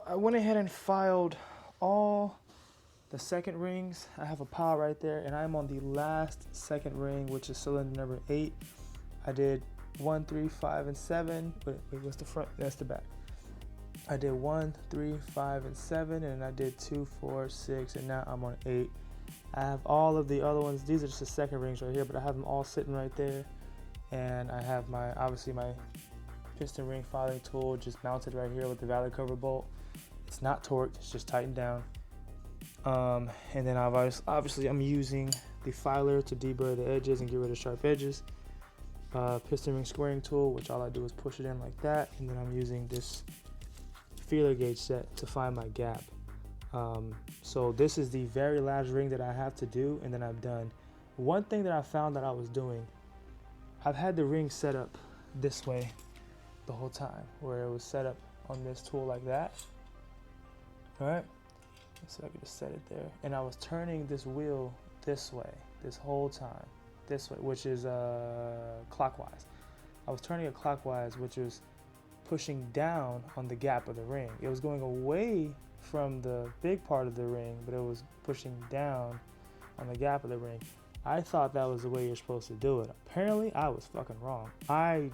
I went ahead and filed all the second rings. I have a pile right there, and I'm on the last second ring, which is cylinder number 8. I did 1, 3, 5, and 7. Wait, what's the front? That's the back. I did 1, 3, 5, and 7, and I did 2, 4, 6, and now I'm on 8. I have all of the other ones. These are just the second rings right here, but I have them all sitting right there. And I have obviously my piston ring filing tool just mounted right here with the valley cover bolt. It's not torqued, it's just tightened down. And then obviously I'm using the filer to deburr the edges and get rid of sharp edges. Piston ring squaring tool, which all I do is push it in like that, and then I'm using this feeler gauge set to find my gap. So this is the very last ring that I have to do, and then I'm done. One thing that I found that I was doing, I've had the ring set up this way the whole time, where it was set up on this tool like that. All right, so I could just set it there, and I was turning this wheel this way this whole time, this way, which is clockwise. I was turning it clockwise, which was pushing down on the gap of the ring. It was going away from the big part of the ring, but it was pushing down on the gap of the ring. I thought that was the way you're supposed to do it. Apparently, I was fucking wrong. I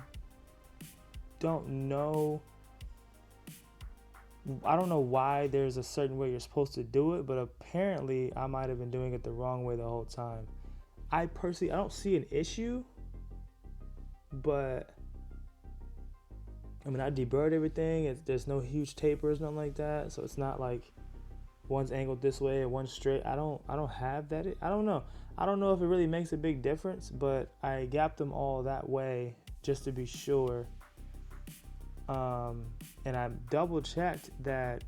don't know why there's a certain way you're supposed to do it, but apparently I might have been doing it the wrong way the whole time. I personally, I don't see an issue, but I mean, I deburred everything. There's no huge tapers, nothing like that. So it's not like one's angled this way and one's straight. I don't have that. I don't know. I don't know if it really makes a big difference, but I gapped them all that way just to be sure. And I double checked that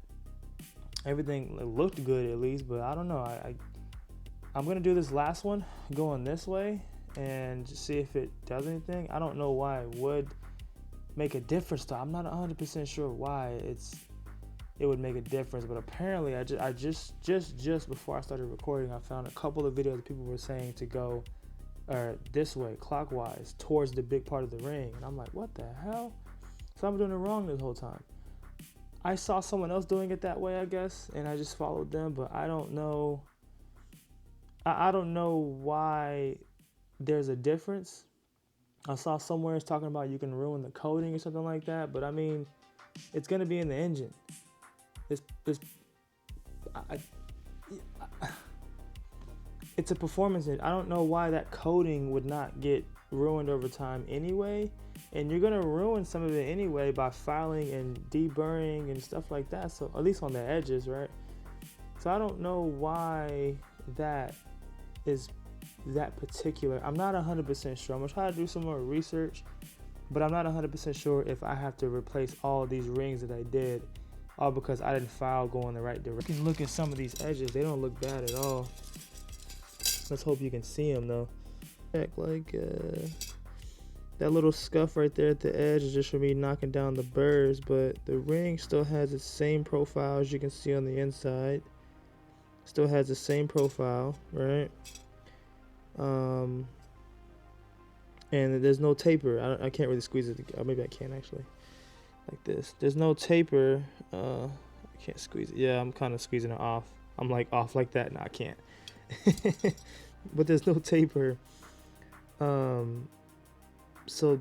everything looked good at least, but I don't know. I'm gonna do this last one going this way and just see if it does anything. I don't know why it would make a difference though. I'm not 100% sure why it would make a difference, but apparently I just before I started recording, I found a couple of videos that people were saying to go this way, clockwise, towards the big part of the ring, and I'm like, what the hell? So I'm doing it wrong this whole time. I saw someone else doing it that way, I guess, and I just followed them, but I don't know. I don't know why there's a difference. I saw somewhere it's talking about you can ruin the coating or something like that, but I mean, it's gonna be in the engine. It's a performance. I don't know why that coating would not get ruined over time anyway, and you're gonna ruin some of it anyway by filing and deburring and stuff like that. So at least on the edges, right? So I don't know why that is that particular. I'm not 100% sure. I'm gonna try to do some more research, but I'm not 100% sure if I have to replace all these rings that I did, all because I didn't file going the right direction. You can look at some of these edges. They don't look bad at all. Let's hope you can see them though. Like that little scuff right there at the edge is just for me knocking down the burrs, but the ring still has the same profile as you can see on the inside. Still has the same profile, right? And there's no taper. I can't really squeeze it. Or maybe I can actually, like this. There's no taper. I can't squeeze it. Yeah, I'm kind of squeezing it off. I'm like off like that. No, I can't. But there's no taper. So,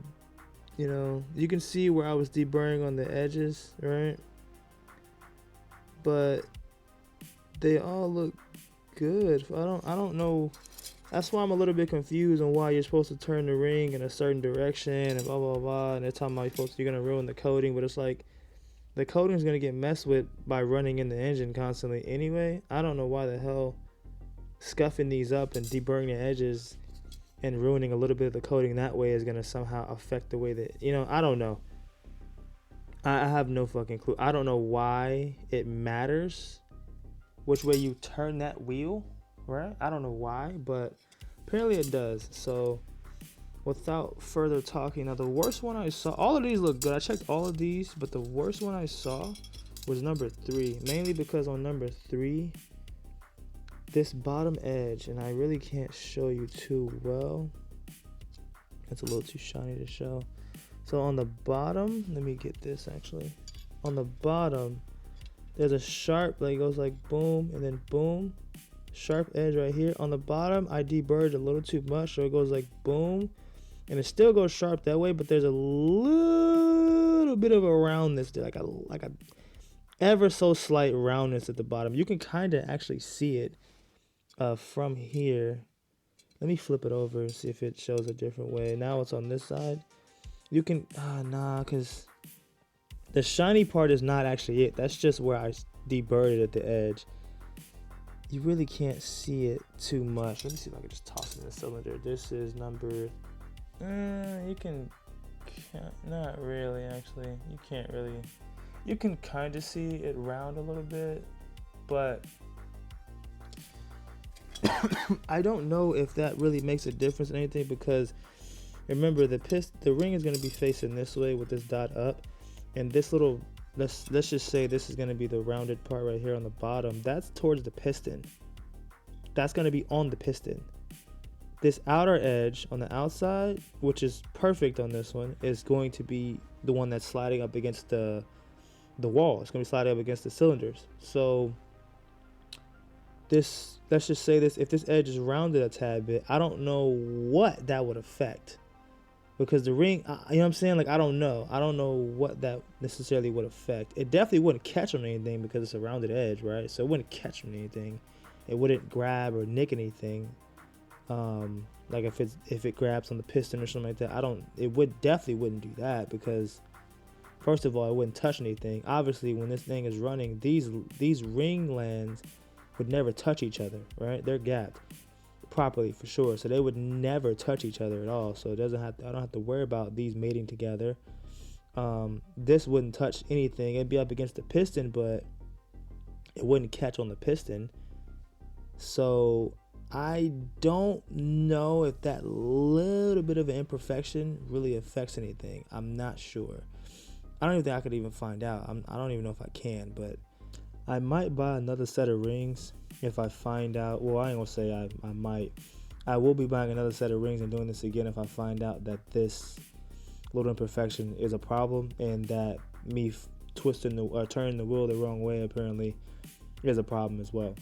you know, you can see where I was deburring on the edges, right? But they all look good. I don't know. That's why I'm a little bit confused on why you're supposed to turn the ring in a certain direction and blah blah blah. And they're talking about you're gonna ruin the coating, but it's like the coating is gonna get messed with by running in the engine constantly anyway. I don't know why the hell scuffing these up and deburring the edges and ruining a little bit of the coating that way is gonna somehow affect the way that, you know, I don't know. I have no fucking clue. I don't know why it matters which way you turn that wheel, right? I don't know why, but apparently it does. So without further talking, now the worst one I saw, all of these look good. I checked all of these, but the worst one I saw was number 3, mainly because on number 3, this bottom edge, and I really can't show you too well. It's a little too shiny to show. So on the bottom, let me get this actually. On the bottom, there's a sharp, like it goes like boom and then boom. Sharp edge right here. On the bottom, I deburred a little too much, so it goes like boom. And it still goes sharp that way, but there's a little bit of a roundness there, like a ever so slight roundness at the bottom. You can kind of actually see it from here. Let me flip it over and see if it shows a different way. Now it's on this side. You can, because the shiny part is not actually it. That's just where I deburred it at the edge. You really can't see it too much. Let me see if I can just toss it in the cylinder. This is number, you can, not really actually. You can't really, you can kind of see it round a little bit, but I don't know if that really makes a difference in anything, because remember the ring is going to be facing this way with this dot up, and this little, let's just say this is going to be the rounded part right here on the bottom. That's towards the piston. That's going to be on the piston. This outer edge on the outside, which is perfect on this one, is going to be the one that's sliding up against the wall. It's going to be sliding up against the cylinders. So this, let's just say this, if this edge is rounded a tad bit, I don't know what that would affect, because the ring, you know what I'm saying? Like, I don't know what that necessarily would affect. It definitely wouldn't catch on anything because it's a rounded edge, right? So it wouldn't catch on anything. It wouldn't grab or nick anything. Like if it grabs on the piston or something like that, it definitely wouldn't do that, because first of all, it wouldn't touch anything. Obviously, when this thing is running, these ring lands would never touch each other, right? They're gapped properly for sure, so they would never touch each other at all. So I don't have to worry about these mating together. This wouldn't touch anything. It'd be up against the piston, but it wouldn't catch on the piston. So I don't know if that little bit of an imperfection really affects anything. I'm not sure. I don't even think I could even find out. I don't even know if I can, but I might buy another set of rings if I find out. Well, I ain't gonna say I might. I will be buying another set of rings and doing this again if I find out that this little imperfection is a problem, and that me turning the wheel the wrong way apparently is a problem as well.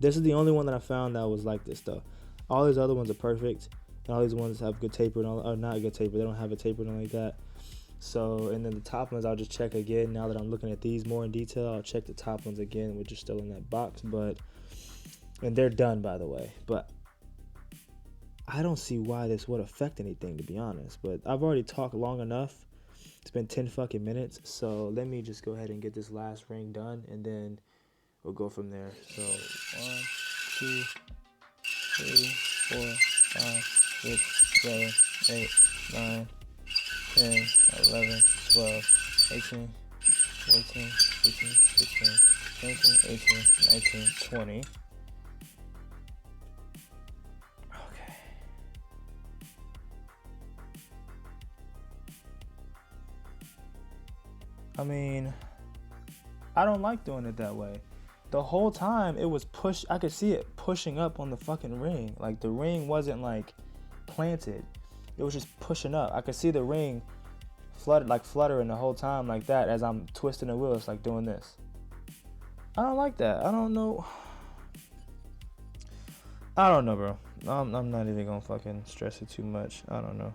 This is the only one that I found that was like this though. All these other ones are perfect, and all these ones have good taper and all, or not good taper. They don't have a taper and like that. So, and then the top ones I'll just check again. Now that I'm looking at these more in detail, I'll check the top ones again, which are still in that box. And they're done, by the way. But I don't see why this would affect anything, to be honest. But I've already talked long enough. It's been 10 fucking minutes. So let me just go ahead and get this last ring done, and then we'll go from there. So 1, 2, 3, 4, 5, 6, 7, 8, 9, 10, 11, 12, 18, 14, 15, 16, 17, 18, 19, 20. Okay. I mean, I don't like doing it that way. The whole time it was I could see it pushing up on the fucking ring. Like, the ring wasn't like planted. It was just pushing up. I could see the ring fluttering the whole time like that as I'm twisting the wheel. It's like doing this. I don't like that. I don't know, bro. I'm not even gonna fucking stress it too much. I don't know.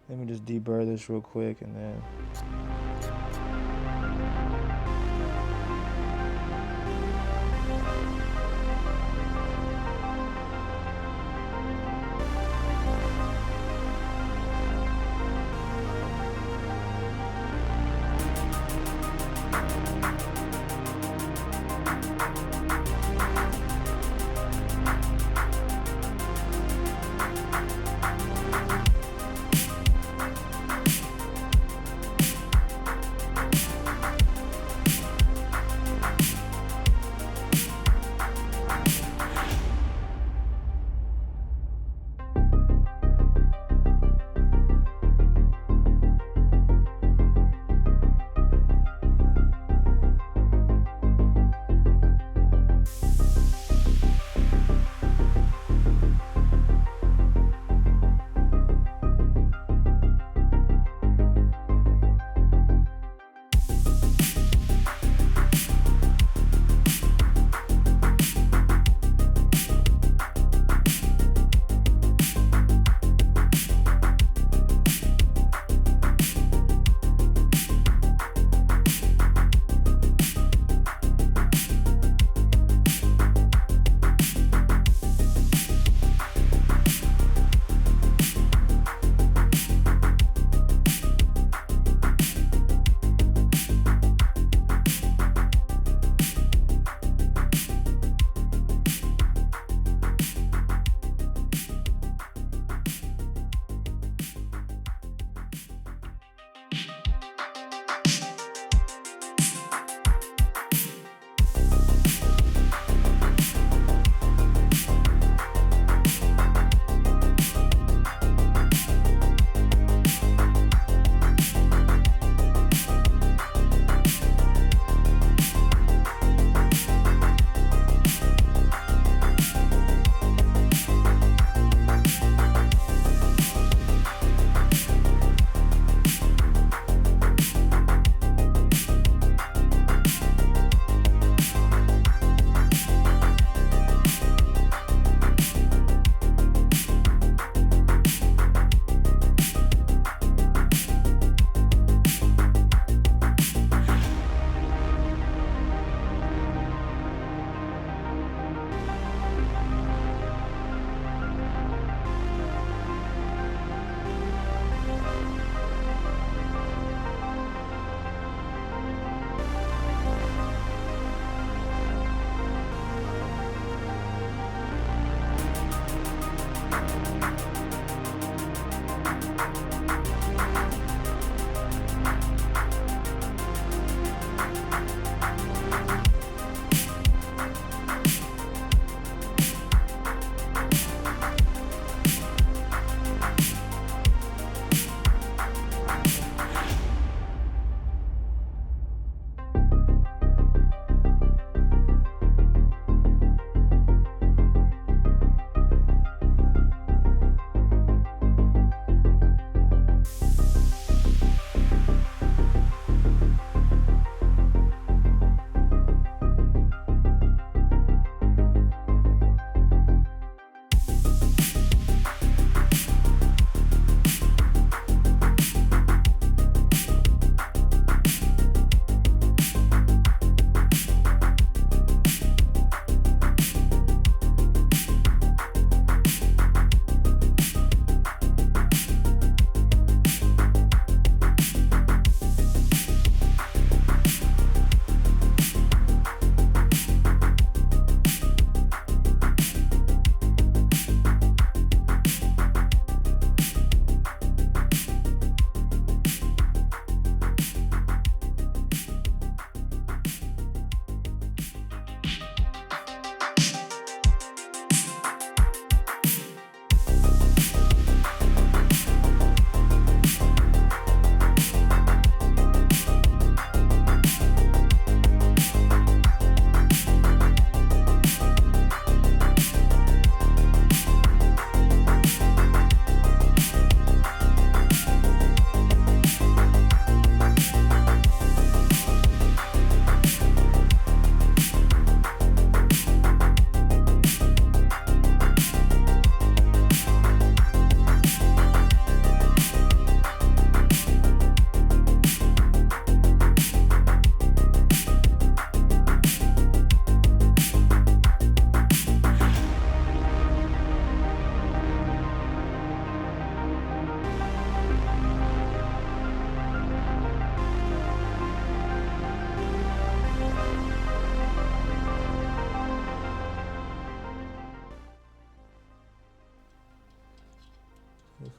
Let me just deburr this real quick and then.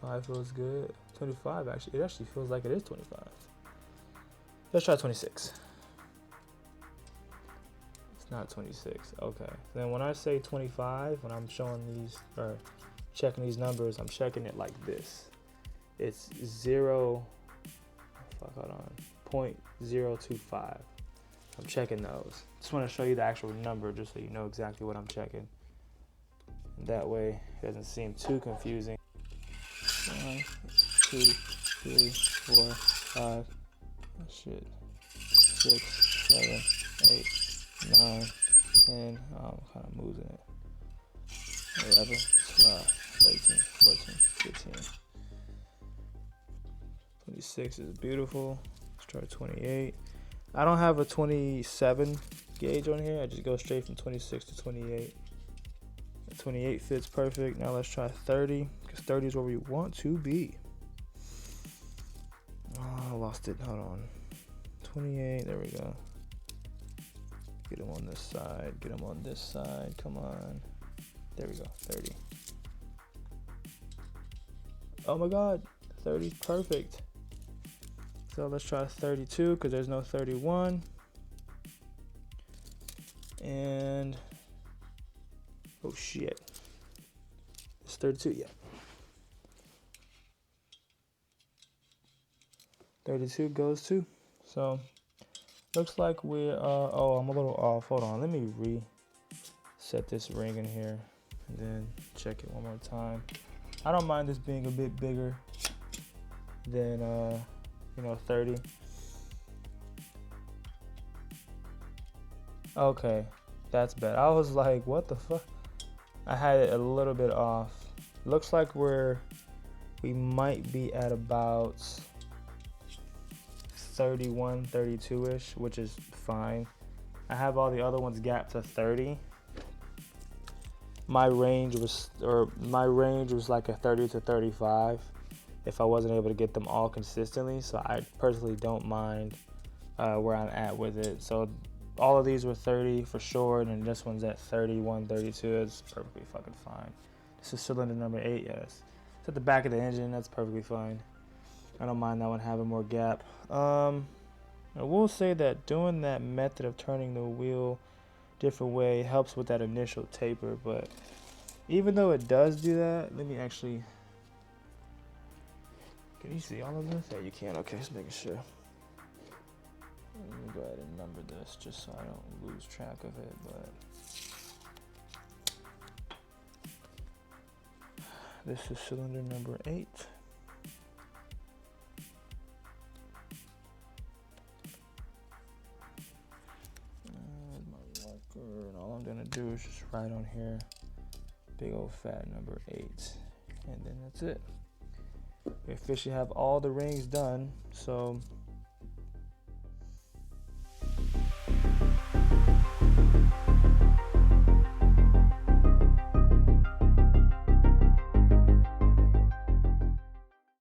25 feels good. 25 actually, it actually feels like it is 25. Let's try 26. It's not 26. Okay. Then when I say 25, when I'm showing these or checking these numbers, I'm checking it like this. It's 0.025. I'm checking those. Just want to show you the actual number just so you know exactly what I'm checking. And that way it doesn't seem too confusing. 1, 2, 3, 4, 5, shit, 6, 7, 8, 9, 10. Oh, I'm kind of losing it. 11, 12, 13, 14, 15. 26 is beautiful. Let's try 28. I don't have a 27 gauge on here. I just go straight from 26 to 28. 28 fits perfect. Now let's try 30, because 30 is where we want to be. Oh, I lost it. Hold on. 28. There we go. Get them on this side. Get them on this side. Come on. There we go. 30. Oh my God. 30 is perfect. So let's try 32 because there's no 31. And oh shit. It's 32, yeah. 32 goes too. So looks like we're oh, I'm a little off. Hold on, let me reset this ring in here and then check it one more time. I don't mind this being a bit bigger than 30. Okay, that's bad. I was like, what the fuck? I had it a little bit off. Looks like we might be at about 31, 32-ish, which is fine. I have all the other ones gapped to 30. My range was like a 30 to 35 if I wasn't able to get them all consistently. So I personally don't mind where I'm at with it. So all of these were 30 for sure, and then this one's at 31, 32. It's perfectly fucking fine. This is cylinder number 8, yes. It's at the back of the engine. That's perfectly fine. I don't mind that one having more gap. I will say that doing that method of turning the wheel different way helps with that initial taper, but even though it does do that, let me actually, can you see all of this? Yeah, you can. Okay, just making sure. Let me go ahead and number this just so I don't lose track of it, but this is cylinder number 8. And all I'm gonna do is just write on here big old fat number 8, and then that's it. We officially have all the rings done. So